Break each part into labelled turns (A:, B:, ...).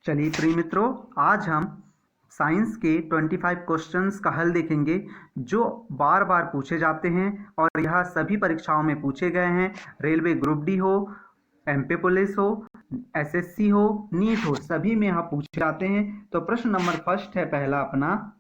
A: चलिए प्रिय मित्रों, आज हम साइंस के 25 क्वेश्चंस का हल देखेंगे जो बार बार पूछे जाते हैं और यह सभी परीक्षाओं में पूछे गए हैं। रेलवे ग्रुप डी हो, एमपी पुलिस हो, एसएससी हो, नीट हो, सभी में यहाँ पूछे जाते हैं। तो प्रश्न नंबर फर्स्ट है पहला अपना,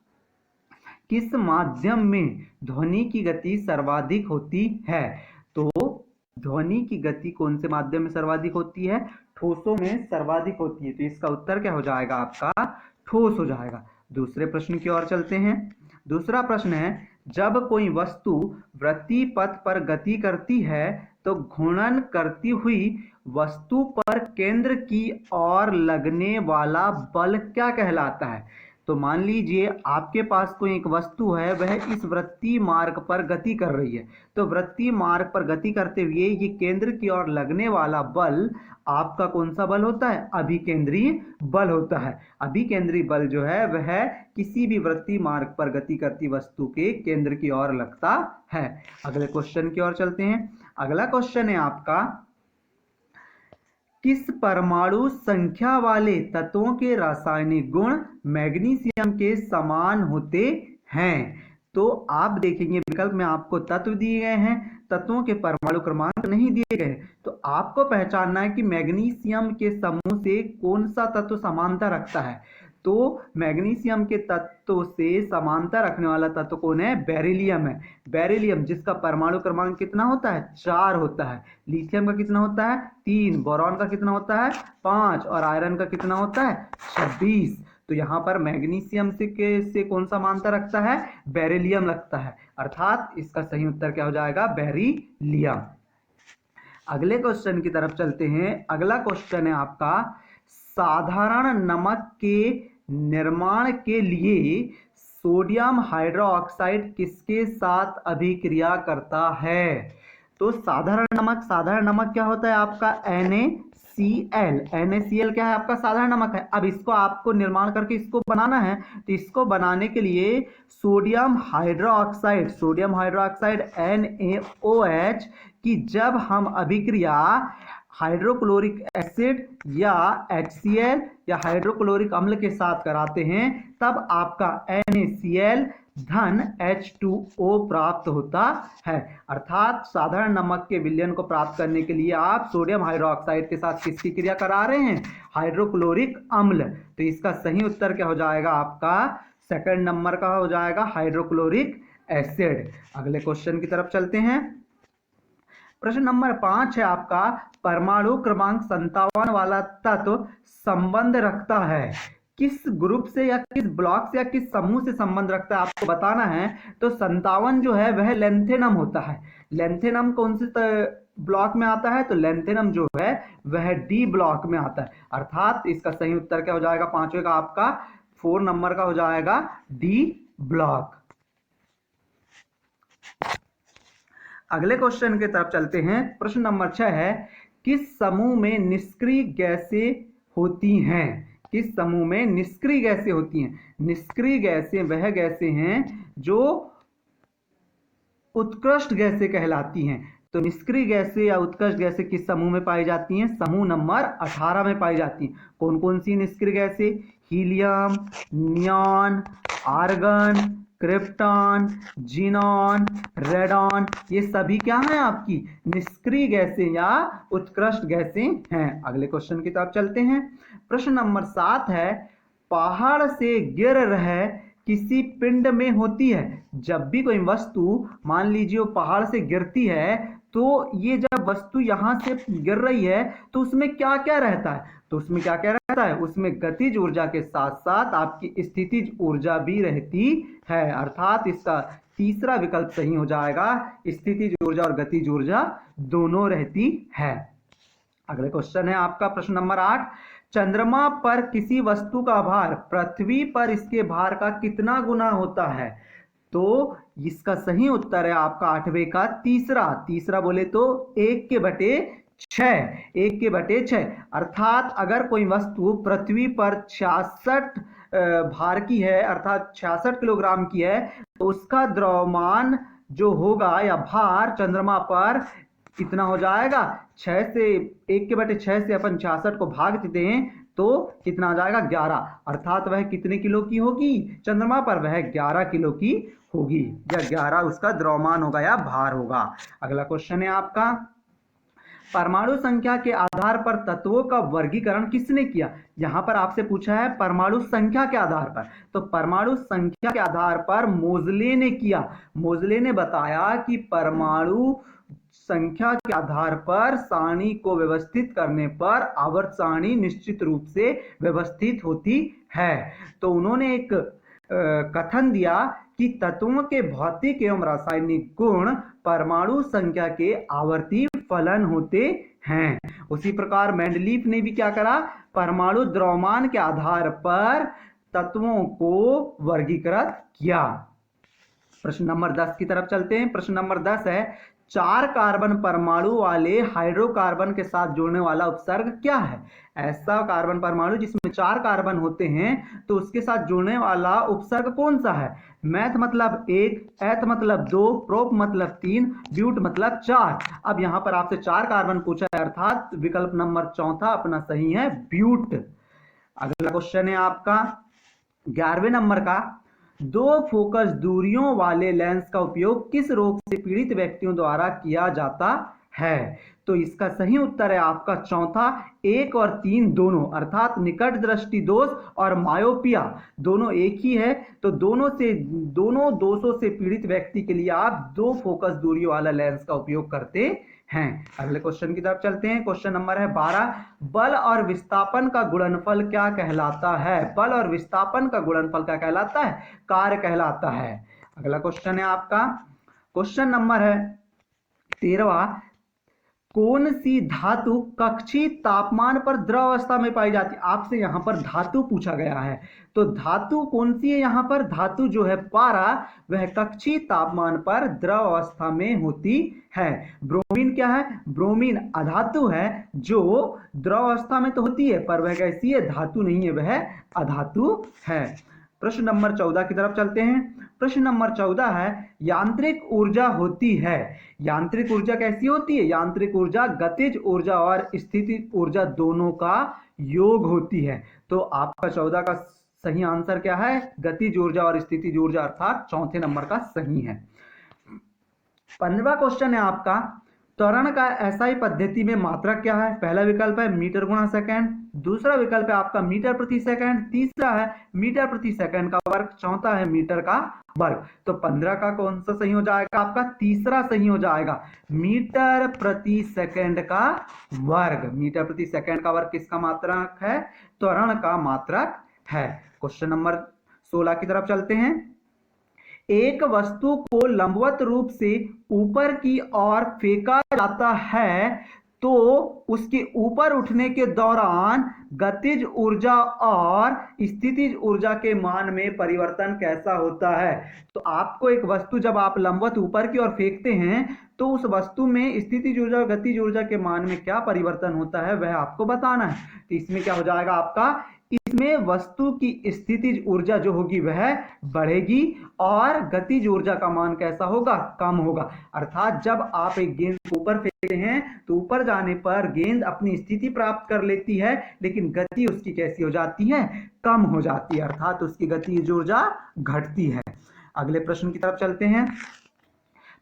A: किस माध्यम में ध्वनि की गति सर्वाधिक होती है? तो ध्वनि की गति कौन से माध्यम में सर्वाधिक होती है? ठोसों में सर्वाधिक होती है। तो इसका उत्तर क्या हो जाएगा? आपका ठोस हो जाएगा। दूसरे प्रश्न की ओर चलते हैं। दूसरा प्रश्न है, जब कोई वस्तु वृत्तीय पथ पर गति करती है तो घूर्णन करती हुई वस्तु पर केंद्र की ओर लगने वाला बल क्या कहलाता है? तो मान लीजिए आपके पास कोई एक वस्तु है, वह इस वृत्तीय मार्ग पर गति कर रही है। तो वृत्तीय मार्ग पर गति करते हुए ये केंद्र की ओर लगने वाला बल आपका कौन सा बल होता है? अभिकेंद्रीय बल होता है। अभिकेंद्रीय बल जो है वह किसी भी वृत्तीय मार्ग पर गति करती वस्तु के केंद्र की ओर लगता है। अगले क्वेश्चन की ओर चलते हैं। अगला क्वेश्चन है आपका, किस परमाणु संख्या वाले तत्वों के रासायनिक गुण मैग्नीशियम के समान होते हैं? तो आप देखेंगे विकल्प में आपको तत्व दिए गए हैं, तत्वों के परमाणु क्रमांक नहीं दिए गए। तो आपको पहचानना है कि मैग्नीशियम के समूह से कौन सा तत्व समानता रखता है। तो मैग्नीशियम के तत्व से समानता रखने वाला तत्व कौन है? बेरिलियम है। बेरिलियम जिसका परमाणु क्रमांक कितना होता है? 4 होता है। लिथियम का कितना होता है? 3। बोरॉन का कितना होता है? 5। और आयरन का कितना होता है? 26। तो यहाँ पर मैग्नीशियम से कौन सा समानता रखता है? बेरिलियम लगता है। अर्थात इसका सही उत्तर क्या हो जाएगा? बेरिलियम। अगले क्वेश्चन की तरफ चलते हैं। अगला क्वेश्चन है आपका, साधारण नमक के निर्माण के लिए सोडियम हाइड्रोक्साइड किसके साथ अभिक्रिया करता है? तो साधारण नमक क्या होता है आपका? NaCl। NaCl क्या है आपका? साधारण नमक है। अब इसको आपको निर्माण करके इसको बनाना है, तो इसको बनाने के लिए सोडियम हाइड्रोक्साइड NaOH की जब हम अभिक्रिया हाइड्रोक्लोरिक एसिड या HCl या हाइड्रोक्लोरिक अम्ल के साथ कराते हैं, तब आपका NaCl धन H2O प्राप्त होता है। अर्थात साधारण नमक के विलयन को प्राप्त करने के लिए आप सोडियम हाइड्रोक्साइड के साथ किसकी क्रिया करा रहे हैं? हाइड्रोक्लोरिक अम्ल। तो इसका सही उत्तर क्या हो जाएगा? आपका सेकंड नंबर का हो जाएगा हाइड्रोक्लोरिक एसिड। अगले क्वेश्चन की तरफ चलते हैं। प्रश्न नंबर 5 है आपका, परमाणु क्रमांक 57 वाला तत्व संबंध रखता है किस ग्रुप से या किस ब्लॉक से या किस समूह से संबंध रखता है? आपको बताना है। तो 57 जो है वह लेंथेनम होता है। लेंथेनम कौन से ब्लॉक में आता है? तो लेंथेनम जो है वह डी ब्लॉक में आता है। अर्थात इसका सही उत्तर क्या हो जाएगा? पांचवे का आपका 4 नंबर का हो जाएगा डी ब्लॉक। अगले क्वेश्चन की तरफ चलते हैं। प्रश्न नंबर 6 है, किस समूह में निष्क्रिय गैसें होती हैं? किस समूह में निष्क्रिय गैसें होती हैं? निष्क्रिय गैसें वह गैसें हैं जो उत्कृष्ट गैसें कहलाती हैं। तो निष्क्रिय गैसें या उत्कृष्ट गैसें किस समूह में पाई जाती हैं? समूह नंबर 18 में पाई जाती हैं। कौन कौन सी निष्क्रिय गैसें? Helium, neon, argon, krypton, xenon, radon, ये सभी क्या हैं? आपकी निष्क्रिय गैसें या उत्कृष्ट गैसें हैं। अगले क्वेश्चन की तरफ चलते हैं। प्रश्न नंबर 7 है, पहाड़ से गिर रहे किसी पिंड में होती है। जब भी कोई वस्तु मान लीजिए पहाड़ से गिरती है, तो ये जब वस्तु यहां से गिर रही है तो उसमें क्या क्या रहता है? तो उसमें क्या क्या रहता है? उसमें गतिज ऊर्जा के साथ साथ आपकी स्थितिज ऊर्जा भी रहती है। अर्थात इसका तीसरा विकल्प सही हो जाएगा, स्थितिज ऊर्जा और गतिज ऊर्जा दोनों रहती है। अगले क्वेश्चन है आपका प्रश्न नंबर 8, चंद्रमा पर किसी वस्तु का भार पृथ्वी पर इसके भार का कितना गुना होता है? तो इसका सही उत्तर है आपका 8वें का तीसरा बोले तो 1/6। अर्थात अगर कोई वस्तु पृथ्वी पर 66 भार की है, अर्थात 66 किलोग्राम की है, तो उसका द्रव्यमान जो होगा या भार चंद्रमा पर कितना हो जाएगा? 1/6 से अपन 66 को भाग देते हैं तो कितना आ जाएगा 11, अर्थात वह कितने किलो की होगी चंद्रमा पर, वह 11 किलो की होगी, या 11 उसका द्रव्यमान होगा या भार होगा। अगला क्वेश्चन है आपका, परमाणु संख्या के आधार पर तत्वों का वर्गीकरण किसने किया। यहां पर आपसे पूछा है परमाणु संख्या के आधार पर, तो परमाणु संख्या के आधार पर मोजले ने किया। मोजले ने बताया कि परमाणु संख्या के आधार पर सारणी को व्यवस्थित करने पर आवर्त सारणी निश्चित रूप से व्यवस्थित होती है। तो उन्होंने एक कथन दिया कि तत्वों के भौतिक एवं रासायनिक गुण परमाणु संख्या के आवर्ती फलन होते हैं। उसी प्रकार मेंडलीफ ने भी क्या करा, परमाणु द्रव्यमान के आधार पर तत्वों को वर्गीकृत किया। प्रश्न नंबर 10 की तरफ चलते हैं। प्रश्न नंबर 10 है, 4 कार्बन परमाणु वाले हाइड्रोकार्बन के साथ जुड़ने वाला उपसर्ग क्या है। ऐसा कार्बन परमाणु जिसमें 4 कार्बन होते हैं तो उसके साथ जुड़ने वाला उपसर्ग कौन सा है। मैथ मतलब 1, एथ मतलब 2, प्रोप मतलब 3, ब्यूट मतलब 4। अब यहां पर आपसे 4 कार्बन पूछा है, अर्थात विकल्प नंबर चौथा अपना सही है, ब्यूट। अगला क्वेश्चन है आपका 11वें नंबर का, 2 फोकस दूरियों वाले लेंस का उपयोग किस रोग से पीड़ित व्यक्तियों द्वारा किया जाता है। तो इसका सही उत्तर है आपका चौथा, 1 और 3 दोनों, अर्थात निकट दृष्टि दोष और मायोपिया दोनों एक ही है। तो दोनों दोषों से पीड़ित व्यक्ति के लिए आप 2 फोकस दूरी वाला लेंस का उपयोग करते हैं। अगले क्वेश्चन की तरफ चलते हैं। क्वेश्चन नंबर है 12, बल और विस्थापन का गुणनफल क्या कहलाता है। बल और विस्थापन का गुणनफल क्या कहलाता है, कार्य कहलाता है। अगला क्वेश्चन है आपका, क्वेश्चन नंबर है 13, कौन सी धातु कक्षीय तापमान पर द्रव अवस्था में पाई जाती है। आपसे यहां पर धातु पूछा गया है, तो धातु कौन सी है। यहां पर धातु जो है पारा, वह कक्षीय तापमान पर द्रव अवस्था में होती है। ब्रोमीन क्या है, ब्रोमीन अधातु है जो द्रव अवस्था में तो होती है पर वह कैसी है, धातु नहीं है, वह अधातु है। प्रश्न नंबर 14 की तरफ चलते हैं। प्रश्न नंबर 14 है, यांत्रिक ऊर्जा होती है। यांत्रिक ऊर्जा कैसी होती है, यांत्रिक ऊर्जा गतिज ऊर्जा और स्थितिज ऊर्जा दोनों का योग होती है। तो आपका 14 का सही आंसर क्या है, गतिज ऊर्जा और स्थितिज ऊर्जा, अर्थात चौथे नंबर का सही है। 15वां क्वेश्चन है आपका, त्वरण का एसआई पद्धति में मात्रक क्या है। पहला विकल्प है मीटर गुणा सेकंड, दूसरा विकल्प है आपका मीटर प्रति सेकंड, तीसरा है मीटर प्रति सेकंड का वर्ग, चौथा है मीटर का वर्ग। तो 15 का कौन सा सही हो जाएगा, आपका तीसरा सही हो जाएगा, मीटर प्रति सेकंड का वर्ग। मीटर प्रति सेकंड का वर्ग किसका मात्रक है, त्वरण का मात्रक है। क्वेश्चन नंबर 16 की तरफ चलते हैं। एक वस्तु को लंबवत रूप से ऊपर की ओर फेंका जाता है तो उसके ऊपर उठने के दौरान गतिज ऊर्जा और स्थितिज ऊर्जा के मान में परिवर्तन कैसा होता है। तो आपको एक वस्तु जब आप लंबवत ऊपर की ओर फेंकते हैं तो उस वस्तु में स्थितिज ऊर्जा और गतिज ऊर्जा के मान में क्या परिवर्तन होता है वह आपको बताना है। तो इसमें क्या हो जाएगा आपका, इसमें वस्तु की स्थितिज ऊर्जा जो होगी वह बढ़ेगी और गतिज ऊर्जा का मान कैसा होगा, कम होगा। अर्थात जब आप एक गेंद को ऊपर फेंकते हैं तो ऊपर जाने पर गेंद अपनी स्थिति प्राप्त कर लेती है, लेकिन गति उसकी कैसी हो जाती है, कम हो जाती है, अर्थात उसकी गतिज ऊर्जा घटती है। अगले प्रश्न की तरफ चलते हैं।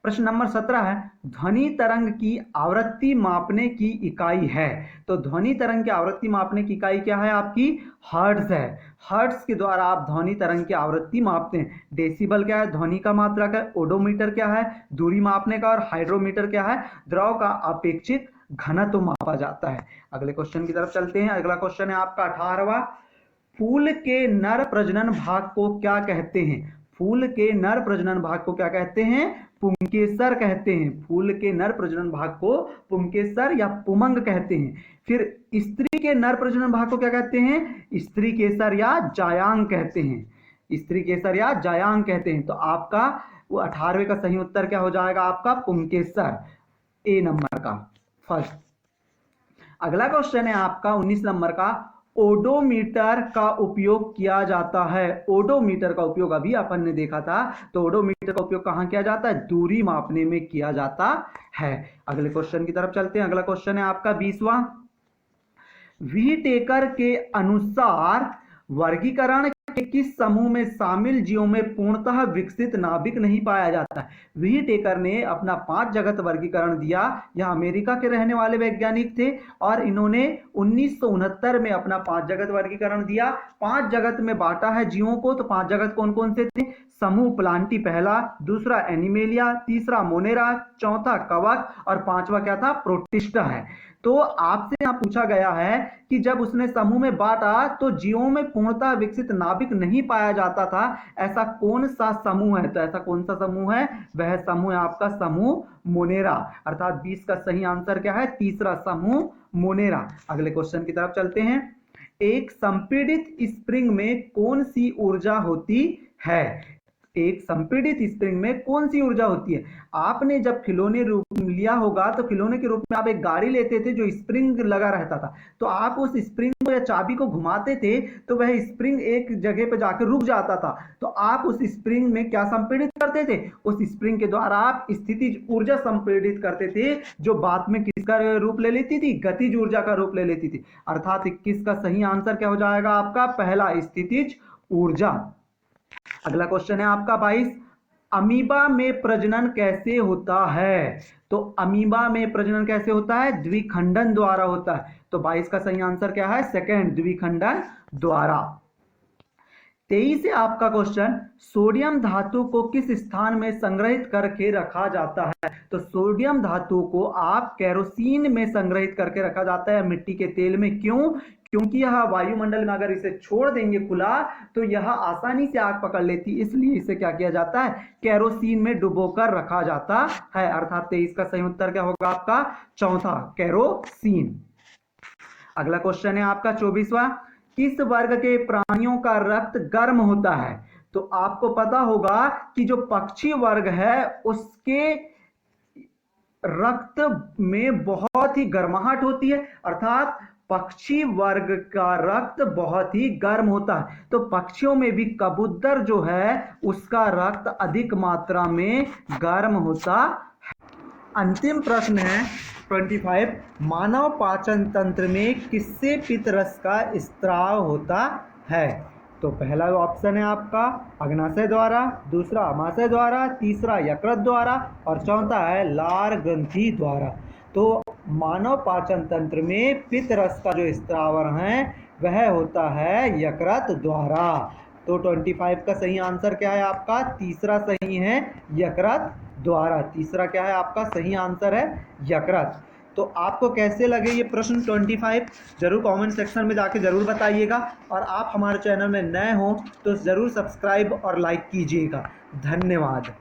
A: प्रश्न नंबर 17 है, ध्वनि तरंग की आवृत्ति मापने की इकाई है। तो ध्वनि तरंग की आवृत्ति मापने की इकाई क्या है, आपकी हर्ट्ज है। हर्ट्ज के द्वारा आप ध्वनि तरंग की आवृत्ति मापते हैं। डेसिबल क्या है, ध्वनि का मात्रक है। ओडोमीटर क्या है, दूरी मापने का। और हाइड्रोमीटर क्या है, द्रव का अपेक्षित घनत्व मापा जाता है। अगले क्वेश्चन की तरफ चलते हैं। अगला क्वेश्चन है आपका 18वां, फूल के नर प्रजनन भाग को क्या कहते हैं। फूल के नर प्रजनन भाग को क्या कहते हैं, पुंकेसर कहते हैं। फूल के नर प्रजनन भाग को पुंकेसर या पुमंग कहते हैं। फिर स्त्री के नर प्रजनन भाग को क्या कहते हैं, स्त्री केसर या जायांग कहते हैं। स्त्री केसर या जायांग कहते हैं। तो आपका वो 18वें का सही उत्तर क्या हो जाएगा, आपका पुंकेसर, ए नंबर का फर्स्ट। अगला क्वेश्चन है आपका 19 नंबर का, ओडोमीटर का उपयोग किया जाता है। ओडोमीटर का उपयोग अभी अपन ने देखा था। तो ओडोमीटर का उपयोग कहां किया जाता है, दूरी मापने में किया जाता है। अगले क्वेश्चन की तरफ चलते हैं। अगला क्वेश्चन है आपका 20वां, वी टेकर के अनुसार वर्गीकरण के किस समूह में शामिल जीवों में पूर्णतः विकसित नाभिक नहीं पाया जाता है। वी टेकर ने अपना 5 जगत वर्गीकरण दिया। यह अमेरिका के रहने वाले वैज्ञानिक थे और इन्होंने 1969 में अपना 5 जगत वर्गीकरण दिया। 5 जगत में बांटा है जीवों को। तो 5 जगत कौन कौन से थे? समूह प्लांटी पहला, दूसरा एनिमेलिया, तीसरा मोनेरा, चौथा कवक और पांचवा क्या था? प्रोटिस्टा है। तो आपसे यहां पूछा गया है कि जब उसने समूह में बांटा तो जीवों में पूर्णतः विकसित नाभिक नहीं पाया जाता था। ऐसा कौन सा समूह है? तो ऐसा कौन सा समूह है? वह समूह है आपका समूह मोनेरा। अर्थात 20 का सही आंसर क्या है? तीसरा समूह मोनेरा। अगले क्वेश्चन की तरफ चलते हैं। एक संपीड़ित स्प्रिंग में कौन सी ऊर्जा होती है? एक संपीड़ित स्प्रिंग में कौन सी ऊर्जा होती है? आपने जब खिलौने रूप लिया होगा तो खिलौने के रूप में आप एक गाड़ी लेते थे जो स्प्रिंग लगा रहता था। तो आप उस स्प्रिंग को या चाबी को घुमाते थे तो वह स्प्रिंग एक जगह पर जाकर रुक जाता था। तो आप उस स्प्रिंग में क्या संपीड़ित करते थे? उस स्प्रिंग के द्वारा आप स्थितिज ऊर्जा संपीड़ित करते थे, जो बाद में किसका रूप ले लेती थी? गतिज ऊर्जा का रूप ले लेती थी। अर्थात 21 का सही आंसर क्या हो जाएगा आपका? पहला, स्थितिज ऊर्जा। अगला क्वेश्चन है आपका 22। अमीबा में प्रजनन कैसे होता है? तो अमीबा में प्रजनन कैसे होता है? द्विखंडन द्वारा होता है। तो 22 का सही आंसर क्या है? सेकंड, द्विखंडन द्वारा। 23 से आपका क्वेश्चन, सोडियम धातु को किस स्थान में संग्रहित करके रखा जाता है? तो सोडियम धातु को आप केरोसिन में संग्रहित करके रखा जाता है, मिट्टी के तेल में। क्यों? क्योंकि यह वायुमंडल में अगर इसे छोड़ देंगे खुला तो यह आसानी से आग पकड़ लेती, इसलिए इसे क्या किया जाता है? केरोसिन में डुबोकर रखा जाता है। अर्थात 23 का सही उत्तर क्या होगा आपका? चौथा, केरोसिन। अगला क्वेश्चन है आपका 24वां। किस वर्ग के प्राणियों का रक्त गर्म होता है? तो आपको पता होगा कि जो पक्षी वर्ग है उसके रक्त में बहुत ही गर्माहट होती है। अर्थात पक्षी वर्ग का रक्त बहुत ही गर्म होता है। तो पक्षियों में भी कबूतर जो है उसका रक्त अधिक मात्रा में गर्म होता है। अंतिम प्रश्न है 25। मानव पाचन तंत्र में किससे पित्तरस का स्त्राव होता है? तो पहला ऑप्शन है आपका अग्नाशय द्वारा, दूसरा आमाशय द्वारा, तीसरा यकृत द्वारा और चौथा है लार ग्रंथि द्वारा। तो मानव पाचन तंत्र में पित्तरस का जो स्त्रावण है वह होता है यकृत द्वारा। तो 25 का सही आंसर क्या है आपका? तीसरा सही है, यकृत द्वारा। तीसरा क्या है आपका? सही आंसर है यकृत। तो आपको कैसे लगे ये प्रश्न 25 जरूर कमेंट सेक्शन में जाके जरूर बताइएगा। और आप हमारे चैनल में नए हो तो जरूर सब्सक्राइब और लाइक कीजिएगा। धन्यवाद।